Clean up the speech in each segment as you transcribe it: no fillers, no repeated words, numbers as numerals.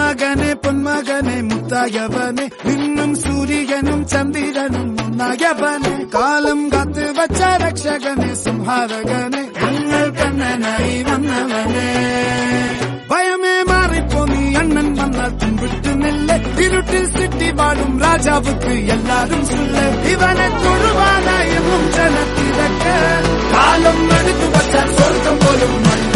മകനെ പൊന്മകനെ മുത്തായവനെ നിന്നും സൂര്യനും ചന്ദ്രനും ഒന്നായവനെ കാലം കാത്ത് വച്ച രക്ഷകനെ സംഹാരകനെ ഞങ്ങൾ കണ്ണനായി വന്നവനെ ഭയമേ മാറിപ്പോ നീ അണ്ണൻ വന്നാൽ പിൻവിട്ടു നില്ല ഇരുട്ടിൽ സിറ്റി വാടും രാജാവുക്ക് എല്ലാരും സുല്ല ഇവനെ തൊഴുവാനായെന്നും ജനത്തിരക്ക് കാലം എടുത്തു വച്ചാൽ സ്വർഗം പോലും മണ്ണ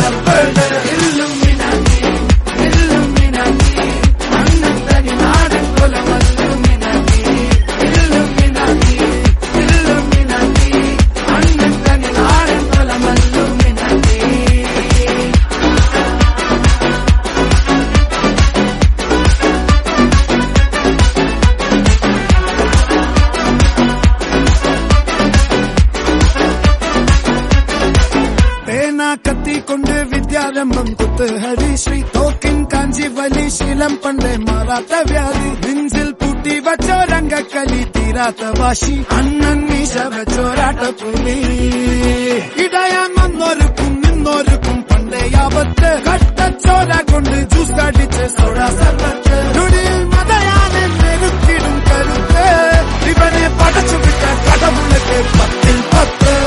കത്തിക്കൊണ്ട് വിദ്യാരംഭം കുത്ത് ഹരിശ്രീ തോക്കിൻ കാഞ്ചി വലി ശീലം പണ്ടേ മാറാത്ത വ്യാധി നെഞ്ചിൽ പൂട്ടി വച്ചോരംഗക്കലി തീരാത്ത വാശി അണ്ണൻ മീശ വെച്ചോരാട്ടപ്പുലി ഇടയാൻ വന്നോർക്കും നിന്നോർക്കും പണ്ടേ ആപത്ത് കട്ടച്ചോര കൊണ്ട് ജ്യൂസ് കടിച്ച് സോഡാ സർവത്ത് നുടിയിൽ മതയാനെ നെരുക്കിടും കരുത്ത് ഇവനെ പടച്ചുവിട്ട കടമുളക്ക് 10-10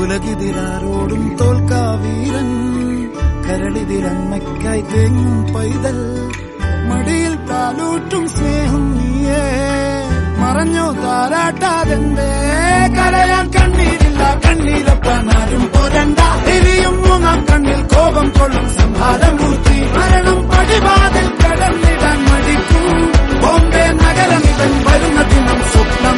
ഉലകിതിരാരോടും തോൽക്കാ വീരൻ കരളിതിരമ്മയ്ക്കായി തേങ്ങും പൈതൽ മടിയിൽ പാലൂട്ടും സ്നേഹം നീയേ മറഞ്ഞോ താരാട്ടാതെന്തേ കരയാൻ കണ്ണീരില്ല കണ്ണീരപ്പനാരും പോരണ്ട എരിയും മൂന്നാം കണ്ണിൽ കോപം കൊള്ളും സംഹാരമൂർത്തി മരണം പടിവാതിൽ കടന്നിടാൻ മടിക്കും ബോംബെ നഗരം ഇവൻ വരുന്ന ദിനം സ്വപ്നം